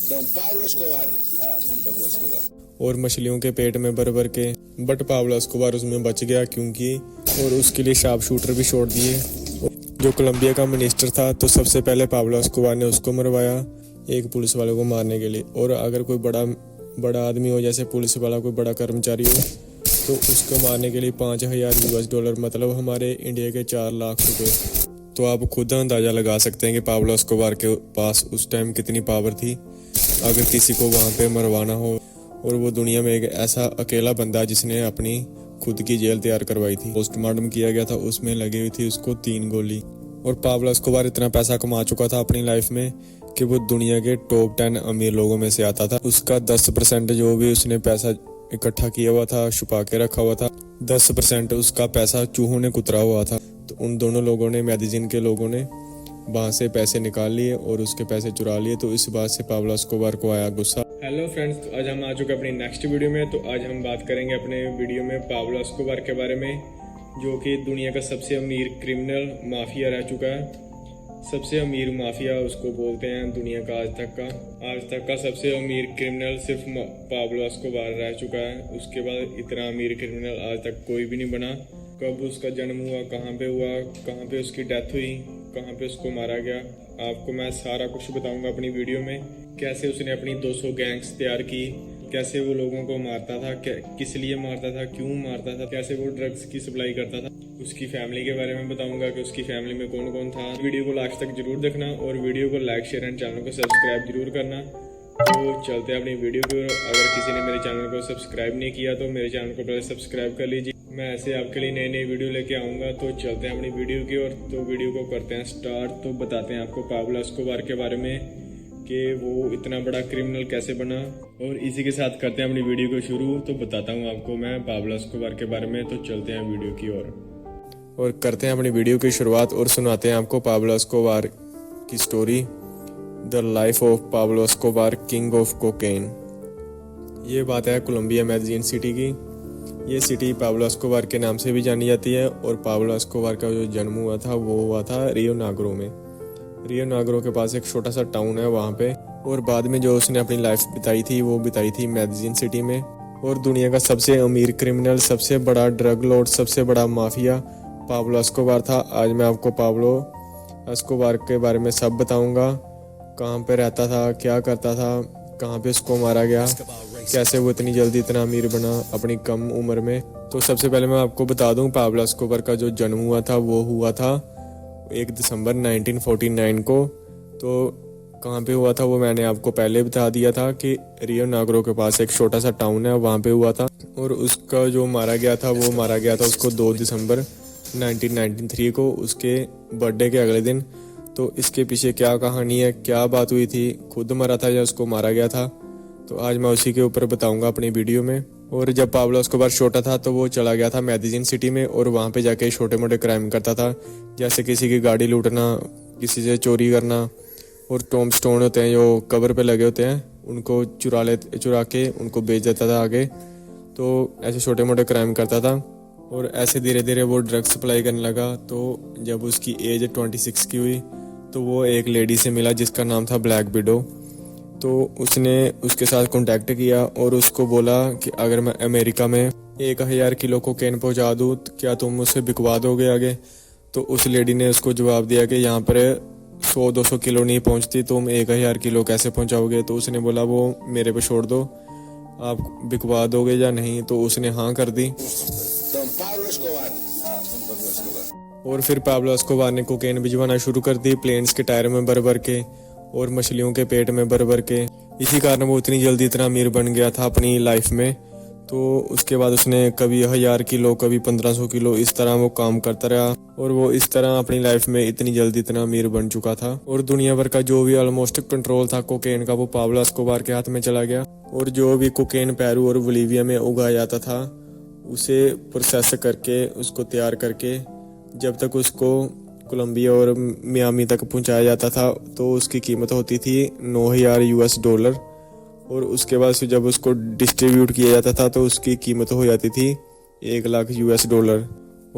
Don Pablo Escobar. Don Pablo Escobar. और मछलियों के पेट में भर भर के, बट पाब्लो एस्कोबार उसमें बच गया क्योंकि, और उसके लिए शार्प शूटर भी छोड़ दिए। जो कोलंबिया का मिनिस्टर था, तो सबसे पहले पाब्लो एस्कोबार ने उसको मरवाया एक पुलिस वाले को मारने के लिए। और अगर कोई बड़ा आदमी हो, जैसे पुलिस वाला कोई बड़ा कर्मचारी हो, तो उसको मारने के लिए $5000 मतलब हमारे इंडिया के 4 लाख रुपए। तो आप खुद अंदाज़ा लगा सकते हैं कि पाब्लो एस्कोबार के पास उस टाइम कितनी पावर थी अगर किसी को वहाँ पे मरवाना हो। और वो दुनिया में एक ऐसा अकेला बंदा जिसने अपनी खुद की जेल तैयार करवाई थी। पोस्टमार्टम किया गया था, उसमें लगी हुई थी उसको 3 गोली। और पाब्लो एस्कोबार इतना पैसा कमा चुका था अपनी लाइफ में कि वो दुनिया के टॉप 10 अमीर लोगों में से आता था। उसका 10% जो भी उसने पैसा इकट्ठा किया हुआ था, छुपा के रखा हुआ था, 10% उसका पैसा चूहों ने कुतरा हुआ था। तो उन दोनों लोगों ने, मेडिजिन के लोगों ने वहाँ से पैसे निकाल लिए और उसके पैसे चुरा लिए। तो इस बात से पाब्लो एस्कोबार को आया गुस्सा। हेलो फ्रेंड्स, तो आज हम आ चुके अपनी नेक्स्ट वीडियो में। तो आज हम बात करेंगे अपने वीडियो में पाब्लो एस्कोबार के बारे में, जो कि दुनिया का सबसे अमीर क्रिमिनल माफिया रह चुका है। सबसे अमीर माफिया उसको बोलते हैं दुनिया का आज तक का सबसे अमीर क्रिमिनल सिर्फ पाब्लो एस्कोबार रह चुका है। उसके बाद इतना अमीर क्रिमिनल आज तक कोई भी नहीं बना। कब उसका जन्म हुआ, कहाँ पे उसकी डेथ हुई, कहाँ पे उसको मारा गया, आपको मैं सारा कुछ बताऊंगा अपनी वीडियो में। कैसे उसने अपनी 200 गैंग्स तैयार की, कैसे वो लोगों को मारता था, किस लिए मारता था, क्यों मारता था, कैसे वो ड्रग्स की सप्लाई करता था। उसकी फैमिली के बारे में बताऊंगा कि उसकी फैमिली में कौन कौन था। वीडियो को लास्ट तक जरूर देखना और वीडियो को लाइक, शेयर एंड चैनल को सब्सक्राइब जरूर करना। तो चलते हैं अपनी वीडियो को। अगर किसी ने मेरे चैनल को सब्सक्राइब नहीं किया तो मेरे चैनल को पहले सब्सक्राइब कर लीजिए। मैं ऐसे आपके लिए नई वीडियो लेके आऊँगा। तो चलते हैं अपनी वीडियो की ओर। तो वीडियो को करते हैं स्टार्ट। तो बताते हैं आपको पाब्लो एस्कोबार के बारे में कि वो इतना बड़ा क्रिमिनल कैसे बना, और इसी के साथ करते हैं अपनी वीडियो को शुरू। तो बताता हूँ आपको मैं पाब्लो एस्कोबार के बारे में। तो चलते हैं वीडियो की ओर और करते हैं अपनी वीडियो की शुरुआत और सुनाते हैं आपको पाब्लो एस्कोबार की story, the life of Pablo Escobar, king of cocaine. ये बात है कोलंबिया मेडिजिन सिटी की। ये सिटी पाब्लो एस्कोबार के नाम से भी जानी जाती है। और पाब्लो एस्कोबार का जो जन्म हुआ था वो हुआ था रियो नाग्रो में। रियो नाग्रो के पास एक छोटा सा टाउन है वहाँ पे। और बाद में जो उसने अपनी लाइफ बिताई थी वो बिताई थी मेडिजिन सिटी में। और दुनिया का सबसे अमीर क्रिमिनल, सबसे बड़ा ड्रग लॉर्ड, सबसे बड़ा माफिया पाब्लो एस्कोबार था। आज मैं आपको पाब्लो एस्कोबार के बारे में सब बताऊंगा। कहाँ पे रहता था, क्या करता था, कहाँ पे उसको मारा गया, कैसे वो इतनी जल्दी इतना अमीर बना अपनी कम उम्र में। तो सबसे पहले मैं आपको बता दूं पाब्लो एस्कोबार का जो जन्म हुआ था वो हुआ था 1 दिसंबर 1949 को। तो कहाँ पे हुआ था वो मैंने आपको पहले बता दिया था कि रियो नाग्रो के पास एक छोटा सा टाउन है, वहाँ पे हुआ था। और उसका जो मारा गया था वो मारा गया था उसको 2 दिसंबर 1993 को, उसके बर्थडे के अगले दिन। तो इसके पीछे क्या कहानी है, क्या बात हुई थी, खुद मरा था या उसको मारा गया था, तो आज मैं उसी के ऊपर बताऊंगा अपनी वीडियो में। और जब पाब्लो एस्कोबार छोटा था तो वो चला गया था मेडिजिन सिटी में और वहाँ पे जाके छोटे मोटे क्राइम करता था, जैसे किसी की गाड़ी लूटना, किसी से चोरी करना। और टॉम स्टोन होते हैं जो कवर पे लगे होते हैं, उनको चुरा के उनको बेच देता था आगे। तो ऐसे छोटे मोटे क्राइम करता था। और ऐसे धीरे धीरे वो ड्रग्स सप्लाई करने लगा। तो जब उसकी एज 26 की हुई तो वो एक लेडी से मिला जिसका नाम था ब्लैक विडो। तो उसने उसके साथ कांटेक्ट किया और उसको बोला कि अगर मैं अमेरिका में 1000 किलो कोकेन पहुंचा दूं तो क्या तुम मुझसे बिकवा दोगे आगे। तो उस लेडी ने उसको जवाब दिया कि यहाँ पर 100-200 किलो नहीं पहुंचती, तुम 1000 किलो कैसे पहुंचाओगे। तो उसने बोला वो मेरे पे छोड़ दो, आप बिकवा दोगे या नहीं। तो उसने हाँ कर दी। और फिर पाब्लो एस्कोबार ने कोकेन भिजवाना शुरू कर दी प्लेन्स के टायर में भर भर के और मछलियों के पेट में भर भर के। इसी कारण वो इतनी जल्दी इतना अमीर बन गया था अपनी लाइफ में। तो उसके बाद उसने कभी 1000 किलो, कभी 1500 किलो, इस तरह वो काम करता रहा। और वो इस तरह अपनी लाइफ में इतनी जल्दी इतना अमीर बन चुका था। और दुनिया भर का जो भी ऑलमोस्ट कंट्रोल था कोकेन का वो पाब्लो एस्कोबार के हाथ में चला गया। और जो भी कोकेन पेरू और बोलीविया में उगाया जाता था उसे प्रोसेस करके, उसको तैयार करके जब तक उसको कोलंबिया और मियामी तक पहुंचाया जाता था तो उसकी कीमत होती थी $9000। और उसके बाद जब उसको डिस्ट्रीब्यूट किया जाता था तो उसकी कीमत हो जाती थी $1 लाख।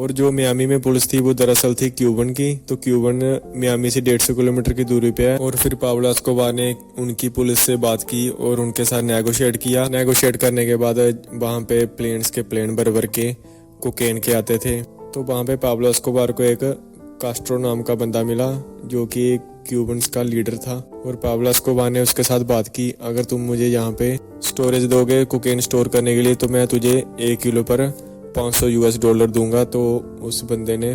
और जो मियामी में पुलिस थी वो दरअसल थी क्यूबन की। तो क्यूबन मियामी से 150 किलोमीटर की दूरी पे है। और फिर पाब्लो एस्कोबार ने उनकी पुलिस से बात की और उनके साथ नेगोशिएट किया। नेगोशिएट करने के बाद वहाँ पे प्लेन्स के प्लेन भर भर के कोकेन के आते थे। तो वहाँ पे पाब्लो एस्कोबार को एक कास्ट्रो नाम का बंदा मिला जो कि क्यूबन्स का लीडर था। और पाब्लो एस्कोबार ने उसके साथ बात की, अगर तुम मुझे यहाँ पे स्टोरेज दोगे कोकेन स्टोर करने के लिए तो मैं तुझे 1 किलो पर $500 दूंगा। तो उस बंदे ने,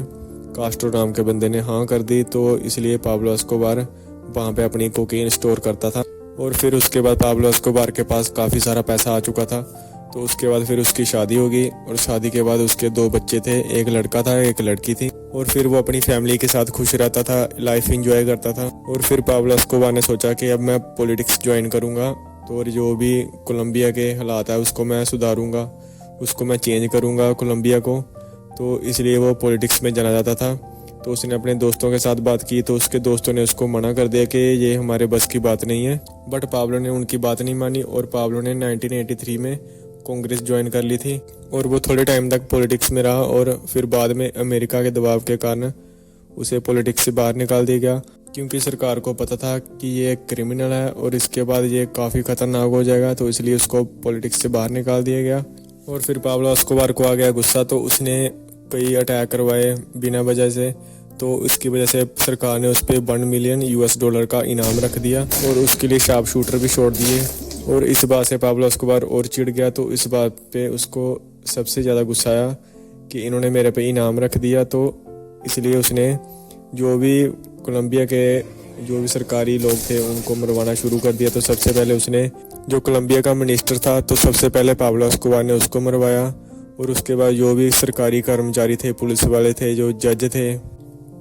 कास्ट्रो नाम के बंदे ने हाँ कर दी। तो इसलिए पाब्लो एस्कोबार वहाँ पे अपनी कोकेन स्टोर करता था। और फिर उसके बाद पाब्लो एस्कोबार के पास काफ़ी सारा पैसा आ चुका था। तो उसके बाद फिर उसकी शादी होगी और शादी के बाद उसके 2 बच्चे थे, एक लड़का था एक लड़की थी। और फिर वो अपनी फैमिली के साथ खुश रहता था, लाइफ एंजॉय करता था। और फिर पाब्लो एस्कोबार ने सोचा कि अब मैं पॉलिटिक्स ज्वाइन करूँगा तो और जो भी कोलंबिया के हालात है उसको मैं सुधारूँगा, उसको मैं चेंज करूँगा कोलंबिया को। तो इसलिए वो पॉलिटिक्स में जाना चाहता था। तो उसने अपने दोस्तों के साथ बात की तो उसके दोस्तों ने उसको मना कर दिया कि ये हमारे बस की बात नहीं है। बट पाब्लो ने उनकी बात नहीं मानी और पाब्लो ने 1983 में कांग्रेस ज्वाइन कर ली थी। और वो थोड़े टाइम तक पॉलिटिक्स में रहा और फिर बाद में अमेरिका के दबाव के कारण उसे पॉलिटिक्स से बाहर निकाल दिया गया, क्योंकि सरकार को पता था कि ये एक क्रिमिनल है और इसके बाद ये काफ़ी खतरनाक हो जाएगा। तो इसलिए उसको पॉलिटिक्स से बाहर निकाल दिया गया। और फिर पाब्लो एस्कोबार को आ गया गुस्सा, तो उसने कई अटैक करवाए बिना वजह से। तो इसकी वजह से सरकार ने उस पर $1 मिलियन का इनाम रख दिया और उसके लिए शार्प शूटर भी छोड़ दिए। और इस बात से पाब्लो एस्कोबार और चिढ़ गया। तो इस बात पे उसको सबसे ज़्यादा गुस्सा आया कि इन्होंने मेरे पे इनाम रख दिया। तो इसलिए उसने जो भी कोलंबिया के जो भी सरकारी लोग थे उनको मरवाना शुरू कर दिया। तो सबसे पहले उसने जो कोलंबिया का मिनिस्टर था तो सबसे पहले पाब्लो एस्कोबार ने उसको मरवाया। और उसके बाद जो भी सरकारी कर्मचारी थे, पुलिस वाले थे, जो जज थे,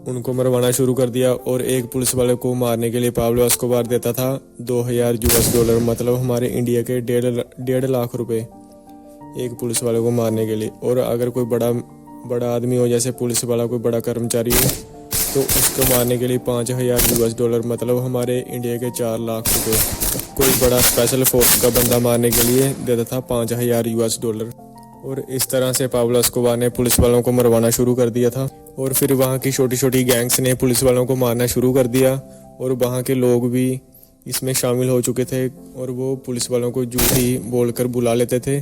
उनको मरवाना शुरू कर दिया। और एक पुलिस वाले को मारने के लिए पाब्लो एस्कोबार देता था $2000, मतलब हमारे इंडिया के 1.5 लाख रुपए एक पुलिस वाले को मारने के लिए। और अगर कोई बड़ा आदमी हो, जैसे पुलिस वाला कोई बड़ा कर्मचारी हो, तो उसको मारने के लिए $5000, मतलब हमारे इंडिया के 4 लाख रुपए। कोई बड़ा स्पेशल फोर्स का बंदा मारने के लिए देता था $5000। और इस तरह से पाब्लो एस्कोबार ने पुलिस वालों को मरवाना शुरू कर दिया था। और फिर वहाँ की छोटी छोटी गैंग्स ने पुलिस वालों को मारना शुरू कर दिया और वहाँ के लोग भी इसमें शामिल हो चुके थे। और वो पुलिस वालों को झूठी बोलकर बुला लेते थे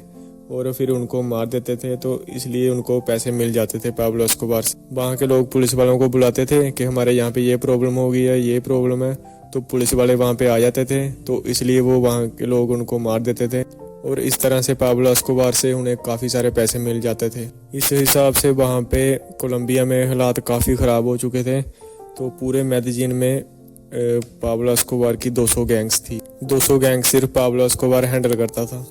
और फिर उनको मार देते थे। तो इसलिए उनको पैसे मिल जाते थे पाब्लो एस्कोबार से। वहाँ के लोग पुलिस वालों को बुलाते थे कि हमारे यहाँ पे ये प्रॉब्लम हो गई है, ये प्रॉब्लम है, तो पुलिस वाले वहाँ पे आ जाते थे। तो इसलिए वो वहाँ के लोग उनको मार देते थे और इस तरह से पाब्लो एस्कोबार से उन्हें काफ़ी सारे पैसे मिल जाते थे। इस हिसाब से वहाँ पे कोलंबिया में हालात काफ़ी ख़राब हो चुके थे। तो पूरे मेडिजिन में पाब्लो एस्कोबार की 200 गैंग्स थी। 200 गैंग सिर्फ पाब्लो एस्कोबार हैंडल करता था।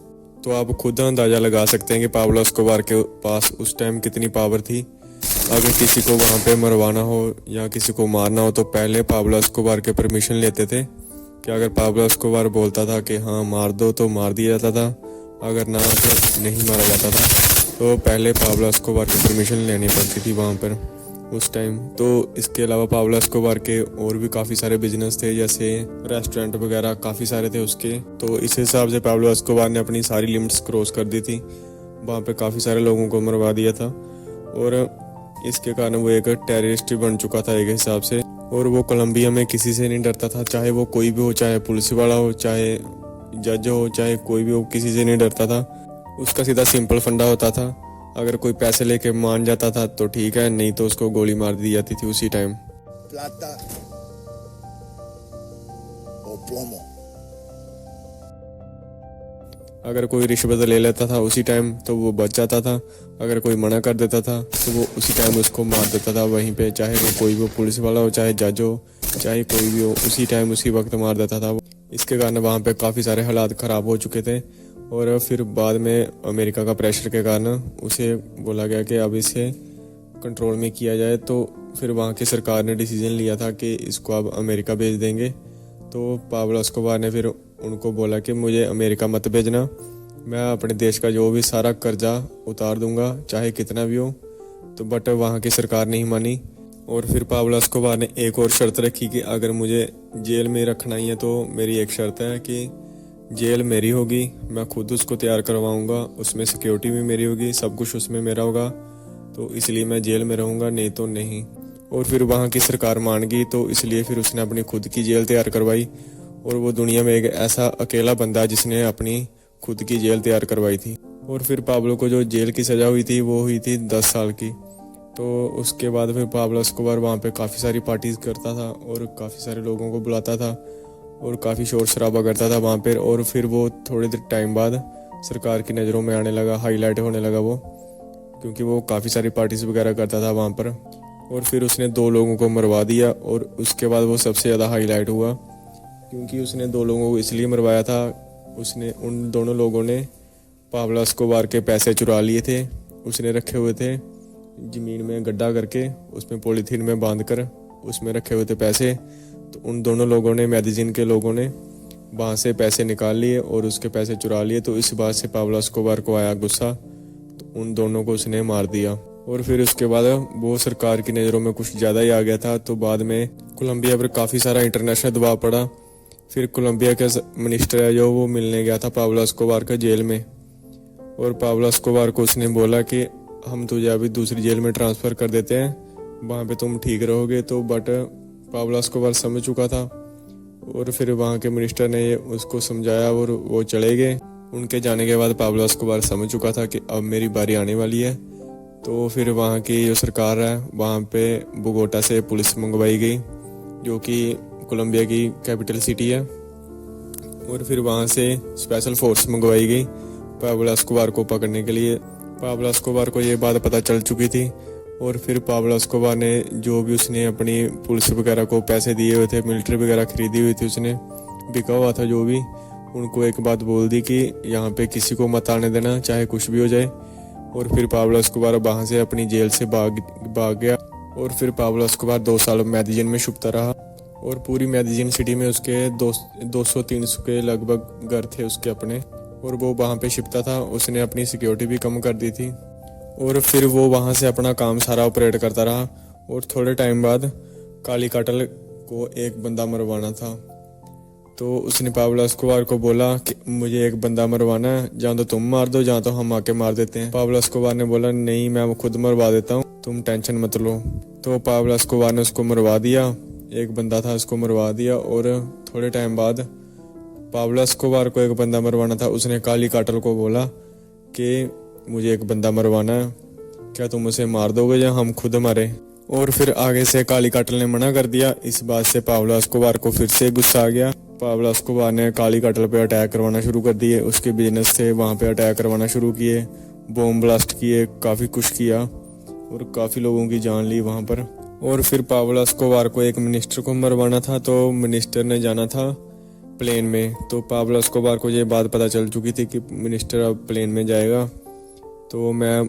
तो आप खुद अंदाज़ा लगा सकते हैं कि पाब्लो एस्कोबार के पास उस टाइम कितनी पावर थी। अगर किसी को वहाँ पे मरवाना हो या किसी को मारना हो तो पहले पाब्लो एस्कोबार के परमिशन लेते थे कि अगर पाब्लो एस्कोबार बोलता था कि हाँ मार दो तो मार दिया जाता था, अगर ना तो नहीं मारा जाता था। तो पहले पाब्लो एस्कोबार की परमिशन लेनी पड़ती थी वहाँ पर उस टाइम। तो इसके अलावा पाब्लो एस्कोबार के और भी काफ़ी सारे बिजनेस थे, जैसे रेस्टोरेंट वगैरह काफ़ी सारे थे उसके। तो इस हिसाब से पाब्लो एस्कोबार ने अपनी सारी लिमिट्स क्रॉस कर दी थी, वहाँ पे काफ़ी सारे लोगों को मरवा दिया था। और इसके कारण वो एक टेररिस्ट बन चुका था एक हिसाब से। और वो कोलंबिया में किसी से नहीं डरता था, चाहे वो कोई भी हो, चाहे पुलिस वाला हो, चाहे जज हो, चाहे कोई भी हो, किसी से नहीं डरता था। उसका सीधा सिंपल फंडा होता था, अगर कोई पैसे लेके मान जाता था तो ठीक है, नहीं तो उसको गोली मार दी जाती थी उसी टाइम। plata o plomo. अगर कोई रिश्वत ले लेता था उसी टाइम तो वो बच जाता था, अगर कोई मना कर देता था तो वो उसी टाइम उसको मार देता था वहीं पे, चाहे वो कोई भी पुलिस वाला हो, चाहे जज हो, चाहे कोई भी हो, उसी टाइम उसी वक्त मार देता था वो। इसके कारण वहाँ पे काफ़ी सारे हालात ख़राब हो चुके थे। और फिर बाद में अमेरिका का प्रेशर के कारण उसे बोला गया कि अब इसे कंट्रोल में किया जाए। तो फिर वहाँ की सरकार ने डिसीजन लिया था कि इसको अब अमेरिका भेज देंगे। तो पाब्लो एस्कोबार ने फिर उनको बोला कि मुझे अमेरिका मत भेजना, मैं अपने देश का जो भी सारा कर्जा उतार दूंगा चाहे कितना भी हो। तो बट वहाँ की सरकार नहीं मानी। और फिर पाब्लो एस्कोबार ने एक और शर्त रखी कि अगर मुझे जेल में रखना ही है तो मेरी एक शर्त है कि जेल मेरी होगी, मैं खुद उसको तैयार करवाऊंगा, उसमें सिक्योरिटी भी मेरी होगी, सब कुछ उसमें मेरा होगा, तो इसलिए मैं जेल में रहूँगा, नहीं तो नहीं। और फिर वहाँ की सरकार मान गई, तो इसलिए फिर उसने अपनी खुद की जेल तैयार करवाई। और वो दुनिया में एक ऐसा अकेला बंदा जिसने अपनी खुद की जेल तैयार करवाई थी। और फिर पाब्लो को जो जेल की सज़ा हुई थी वो हुई थी 10 साल की। तो उसके बाद फिर पाब्लो एस्कोबार वहाँ पे काफ़ी सारी पार्टीज करता था और काफ़ी सारे लोगों को बुलाता था और काफ़ी शोर शराबा करता था वहाँ पर। और फिर वो थोड़े देर टाइम बाद सरकार की नज़रों में आने लगा, हाईलाइट होने लगा वो, क्योंकि वो काफ़ी सारी पार्टीज वगैरह करता था वहाँ पर। और फिर उसने 2 लोगों को मरवा दिया और उसके बाद वो सबसे ज़्यादा हाईलाइट हुआ, क्योंकि उसने 2 लोगों को इसलिए मरवाया था, उसने उन दोनों लोगों ने पाब्लो एस्कोबार के पैसे चुरा लिए थे। उसने रखे हुए थे ज़मीन में गड्ढा करके, उसमें पॉलीथीन में बांध कर उसमें रखे हुए थे पैसे। तो उन दोनों लोगों ने, मेडिजिन के लोगों ने वहाँ से पैसे निकाल लिए और उसके पैसे चुरा लिए। तो इस बात से पाब्लो एस्कोबार को आया गुस्सा, तो उन दोनों को उसने मार दिया। और फिर उसके बाद वो सरकार की नज़रों में कुछ ज़्यादा ही आ गया था। तो बाद में कोलंबिया पर काफ़ी सारा इंटरनेशनल दबाव पड़ा। फिर कोलंबिया के मिनिस्टर है जो, वो मिलने गया था पाब्लो एस्कोबार का जेल में। और पाब्लो एस्कोबार को उसने बोला कि हम तुझे अभी दूसरी जेल में ट्रांसफ़र कर देते हैं, वहाँ पे तुम ठीक रहोगे। तो बट पाब्लो एस्कोबार समझ चुका था और फिर वहाँ के मिनिस्टर ने उसको समझाया और वो चले गए। उनके जाने के बाद पाब्लो एस्कोबार समझ चुका था कि अब मेरी बारी आने वाली है। तो फिर वहाँ की जो सरकार है, वहाँ पे बोगोटा से पुलिस मंगवाई गई, जो कि कोलंबिया की कैपिटल सिटी है। और फिर वहाँ से स्पेशल फोर्स मंगवाई गई पाब्लो एस्कोबार को पकड़ने के लिए। पाब्लो एस्कोबार को ये बात पता चल चुकी थी। और फिर पाब्लो एस्कोबार ने जो भी उसने अपनी पुलिस वगैरह को पैसे दिए हुए थे, मिलिट्री वगैरह खरीदी हुई थी, उसने बिका हुआ था जो भी, उनको एक बात बोल दी कि यहाँ पे किसी को मत आने देना, चाहे कुछ भी हो जाए। और फिर पाब्लो एस्कोबार वहाँ से अपनी जेल से भाग गया। और फिर पाब्लो एस्कोबार 2 साल मेडिजिन में छुपता रहा। और पूरी मेडिजिन सिटी में उसके 200-300 के लगभग घर थे उसके अपने, और वो वहाँ पे छिपता था। उसने अपनी सिक्योरिटी भी कम कर दी थी। और फिर वो वहाँ से अपना काम सारा ऑपरेट करता रहा। और थोड़े टाइम बाद काली काटल को एक बंदा मरवाना था। तो उसने पाब्लो एस्कोबार को बोला कि मुझे एक बंदा मरवाना है, जहाँ तो तुम मार दो, जहाँ तो हम आके मार देते हैं। पाब्लो एस्कोबार ने बोला नहीं, मैं वो खुद मरवा देता हूँ, तुम टेंशन मत लो। तो पाब्लो एस्कोबार ने उसको मरवा दिया, एक बंदा था उसको मरवा दिया। और थोड़े टाइम बाद पाब्लो एस्कोबार को एक बंदा मरवाना था। उसने काली काटल को बोला कि मुझे एक बंदा मरवाना है, क्या तुम उसे मार दोगे या हम खुद मारे। और फिर आगे से काली काटल ने मना कर दिया। इस बात से पाब्लो एस्कोबार को फिर से गुस्सा आ गया। पाब्लो एस्कोबार ने काली काटल पे अटैक करवाना शुरू कर दिए। उसके बिजनेस थे वहाँ पे अटैक करवाना शुरू किए, बॉम्ब ब्लास्ट किए, काफ़ी कुछ किया और काफ़ी लोगों की जान ली वहाँ पर। और फिर पाब्लो एस्कोबार को एक मिनिस्टर को मरवाना था, तो मिनिस्टर ने जाना था प्लेन में। तो पाब्लो एस्कोबार को ये बात पता चल चुकी थी कि मिनिस्टर अब प्लेन में जाएगा, तो मैं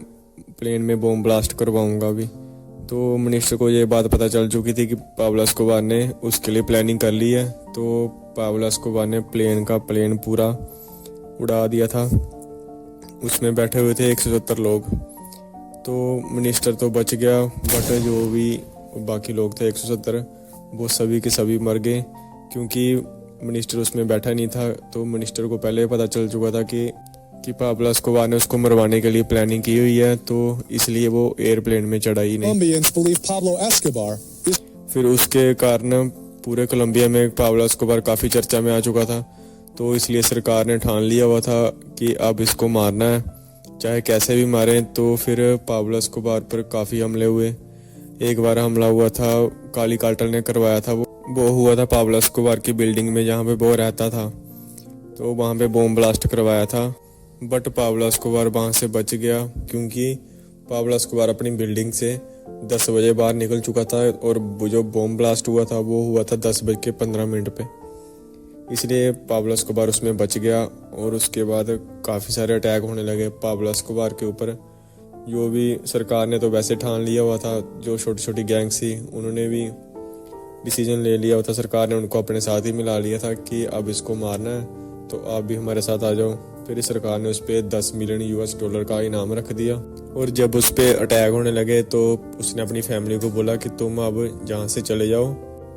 प्लेन में बॉम्ब ब्लास्ट करवाऊंगा अभी। तो मिनिस्टर को ये बात पता चल चुकी थी कि पाब्लो एस्कोबार ने उसके लिए प्लानिंग कर ली है। तो पाब्लो एस्कोबार ने प्लेन पूरा उड़ा दिया था। उसमें बैठे हुए थे 170 लोग। तो मिनिस्टर तो बच गया, बट जो भी बाकी लोग थे 170, वो सभी के सभी मर गए, क्योंकि मिनिस्टर उसमें बैठा नहीं था। तो मिनिस्टर को पहले पता चल चुका था कि पाब्लो एस्कोबार ने उसको मरवाने के लिए प्लानिंग की हुई है, तो इसलिए वो एयरप्लेन में चढ़ा ही नहीं। फिर उसके कारण पूरे कोलंबिया में पाब्लो एस्कोबार काफ़ी चर्चा में आ चुका था। तो इसलिए सरकार ने ठान लिया हुआ था कि अब इसको मारना है, चाहे कैसे भी मारें। तो फिर पाब्लो एस्कोबार पर काफ़ी हमले हुए। एक बार हमला हुआ था, काली काटल ने करवाया था, वो हुआ था पाब्लो एस्कोबार की बिल्डिंग में जहाँ पे वो रहता था। तो वहाँ पे बॉम्ब ब्लास्ट करवाया था, बट पाब्लो एस्कोबार वहाँ से बच गया, क्योंकि पाब्लो एस्कोबार अपनी बिल्डिंग से 10 बजे बाहर निकल चुका था। और वो जो बॉम्ब ब्लास्ट हुआ था वो हुआ था 10:15 पे, इसलिए पाब्लो एस्कोबार उसमें बच गया। और उसके बाद काफ़ी सारे अटैक होने लगे पाब्लो एस्कोबार के ऊपर। जो भी सरकार ने तो वैसे ठान लिया हुआ था, जो छोटी छोटी गैंग्स थी उन्होंने भी डिसीजन ले लिया हुआ था, सरकार ने उनको अपने साथ ही मिला लिया था कि अब इसको मारना है तो आप भी हमारे साथ आ जाओ। फिर सरकार ने उस पर $10 मिलियन का इनाम रख दिया। और जब उस पर अटैक होने लगे तो उसने अपनी फैमिली को बोला कि तुम अब जहाँ से चले जाओ।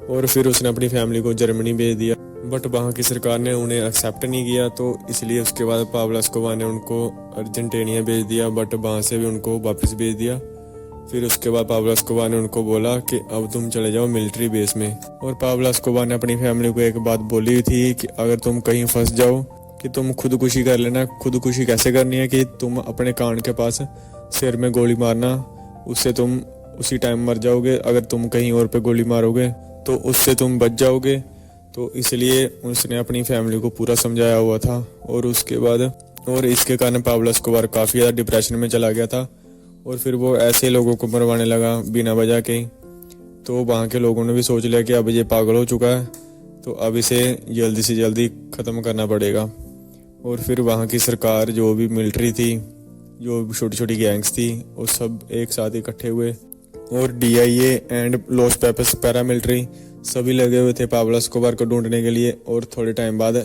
और फिर उसने अपनी फैमिली को जर्मनी भेज दिया, बट वहाँ की सरकार ने उन्हें एक्सेप्ट नहीं किया। तो इसलिए उसके बाद पाब्लो एस्कोबार ने उनको अर्जेंटीना भेज दिया, बट वहाँ से भी उनको वापस भेज दिया। फिर उसके बाद पाब्लो एस्कोबार ने उनको बोला कि अब तुम चले जाओ मिलिट्री बेस में। और पाब्लो एस्कोबार ने अपनी फैमिली को एक बात बोली हुई थी कि अगर तुम कहीं फंस जाओ कि तुम खुदकुशी कर लेना। खुदकुशी कैसे करनी है कि तुम अपने कान के पास सिर में गोली मारना, उससे तुम उसी टाइम मर जाओगे। अगर तुम कहीं और पे गोली मारोगे तो उससे तुम बच जाओगे। तो इसलिए उसने अपनी फैमिली को पूरा समझाया हुआ था। और उसके बाद और इसके कारण पाब्लो एस्कोबार काफ़ी ज़्यादा डिप्रेशन में चला गया था। और फिर वो ऐसे लोगों को मरवाने लगा बिना वजह के। तो वहाँ के लोगों ने भी सोच लिया कि अब ये पागल हो चुका है, तो अब इसे जल्दी से जल्दी ख़त्म करना पड़ेगा। और फिर वहाँ की सरकार, जो भी मिलिट्री थी, जो भी छोटी छोटी गैंग्स थी, वो सब एक साथ इकट्ठे हुए। और DIA and loss papers paramilitary सभी लगे हुए थे पाब्लो एस्कोबार को ढूंढने के लिए। और थोड़े टाइम बाद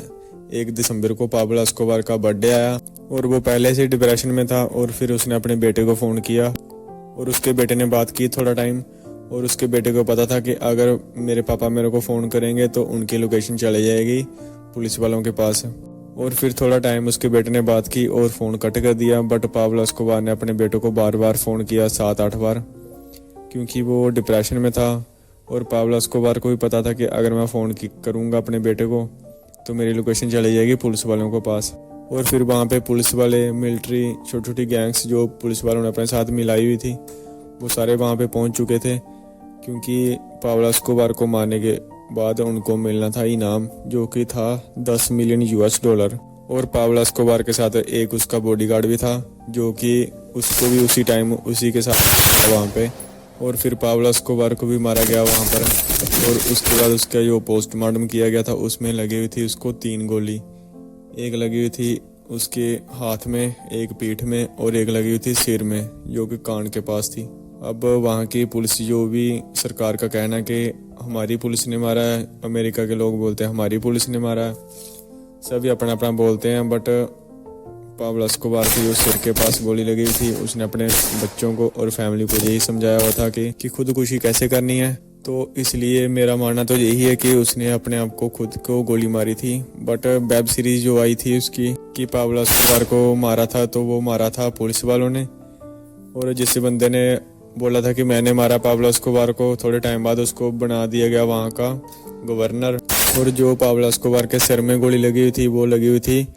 1 दिसंबर को पाब्लो एस्कोबार का बर्थडे आया और वो पहले से डिप्रेशन में था। और फिर उसने अपने बेटे को फ़ोन किया और उसके बेटे ने बात की थोड़ा टाइम। और उसके बेटे को पता था कि अगर मेरे पापा मेरे को फ़ोन करेंगे तो उनकी लोकेशन चली जाएगी पुलिस वालों के पास। और फिर थोड़ा टाइम उसके बेटे ने बात की और फ़ोन कट कर दिया। बट पाब्लो एस्कोबार ने अपने बेटे को बार बार फ़ोन किया, 7-8 बार, क्योंकि वो डिप्रेशन में था। और पाब्लो एस्कोबार को भी पता था कि अगर मैं फ़ोन करूँगा अपने बेटे को तो मेरी लोकेशन चली जाएगी पुलिस वालों के पास। और फिर वहाँ पे पुलिस वाले, मिलिट्री, छोटी छोटी गैंग्स जो पुलिस वालों ने अपने साथ मिलाई हुई थी, वो सारे वहाँ पे पहुँच चुके थे। क्योंकि पाब्लो एस्कोबार को मारने के बाद उनको मिलना था इनाम, जो कि था $10 मिलियन। और पाब्लो एस्कोबार के साथ एक उसका बॉडीगार्ड भी था, जो कि उसको भी उसी टाइम उसी के साथ था वहाँ पे। और फिर पाब्लो एस्कोबार को भी मारा गया वहाँ पर। और उसके बाद उसका जो पोस्टमार्टम किया गया था उसमें लगी हुई थी उसको 3 गोली। एक लगी हुई थी उसके हाथ में, एक पीठ में और एक लगी हुई थी सिर में, जो कि कान के पास थी। अब वहाँ की पुलिस, जो भी सरकार का कहना है कि हमारी पुलिस ने मारा है, अमेरिका के लोग बोलते हैं हमारी पुलिस ने मारा है, सभी अपना अपना बोलते हैं। बट पाब्लो एस्कोबार की जो सिर के पास गोली लगी हुई थी, उसने अपने बच्चों को और फैमिली को यही समझाया हुआ था कि खुदकुशी कैसे करनी है। तो इसलिए मेरा मानना तो यही है कि उसने अपने आप को खुद को गोली मारी थी। बट वेब सीरीज जो आई थी उसकी कि पाब्लो एस्कोबार को मारा था, तो वो मारा था पुलिस वालों ने। और जिस बंदे ने बोला था कि मैंने मारा पाब्लो एस्कोबार को, थोड़े टाइम बाद उसको बना दिया गया वहाँ का गवर्नर। और जो पाब्लो एस्कोबार के सिर में गोली लगी हुई थी वो लगी हुई थी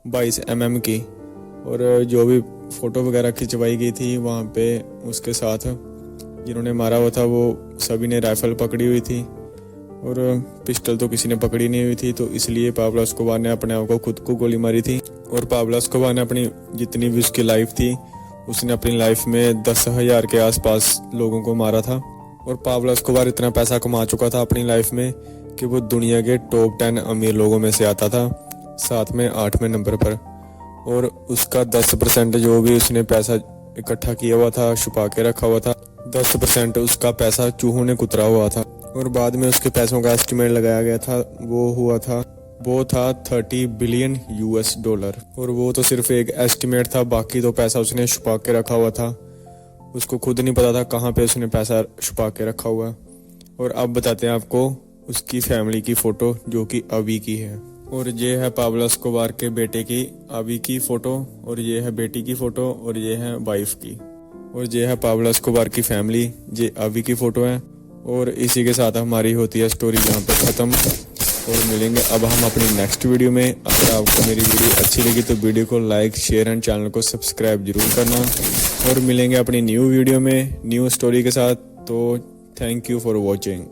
22 mm की। और जो भी फ़ोटो वगैरह खिंचवाई गई थी वहाँ पे उसके साथ जिन्होंने मारा हुआ था, वो सभी ने राइफल पकड़ी हुई थी और पिस्टल तो किसी ने पकड़ी नहीं हुई थी। तो इसलिए पाब्लो एस्कोबार ने अपने आप को खुद को गोली मारी थी। और पाब्लो एस्कोबार ने अपनी जितनी भी उसकी लाइफ थी, उसने अपनी लाइफ में 10,000 के आसपास लोगों को मारा था। और पाब्लो एस्कोबार इतना पैसा कमा चुका था अपनी लाइफ में कि वो दुनिया के टॉप 10 अमीर लोगों में से आता था, साथ में 8वें नंबर पर। और उसका 10% जो भी उसने पैसा इकट्ठा किया हुआ था, छुपा के रखा हुआ था, 10% उसका पैसा चूहों ने कुतरा हुआ था। और बाद में उसके पैसों का एस्टिमेट लगाया गया था, वो था $30 बिलियन। और वो तो सिर्फ एक एस्टिमेट था, बाकी तो पैसा उसने छुपा के रखा हुआ था। उसको खुद नहीं पता था कहाँ पे उसने पैसा छुपा के रखा हुआ। और अब बताते हैं आपको उसकी फैमिली की फ़ोटो, जो कि अभी की है। और ये है पाब्लो एस्कोबार के बेटे की अभी की फ़ोटो, और ये है बेटी की फ़ोटो, और ये है वाइफ की। और ये है पाब्लो एस्कोबार की फैमिली, ये अभी की फ़ोटो है। और इसी के साथ हमारी होती है स्टोरी यहाँ पर ख़त्म। और मिलेंगे अब हम अपनी नेक्स्ट वीडियो में। अगर आपको मेरी वीडियो अच्छी लगी तो वीडियो को लाइक, शेयर एंड चैनल को सब्सक्राइब जरूर करना। और मिलेंगे अपनी न्यू वीडियो में न्यू स्टोरी के साथ। तो थैंक यू फॉर वॉचिंग।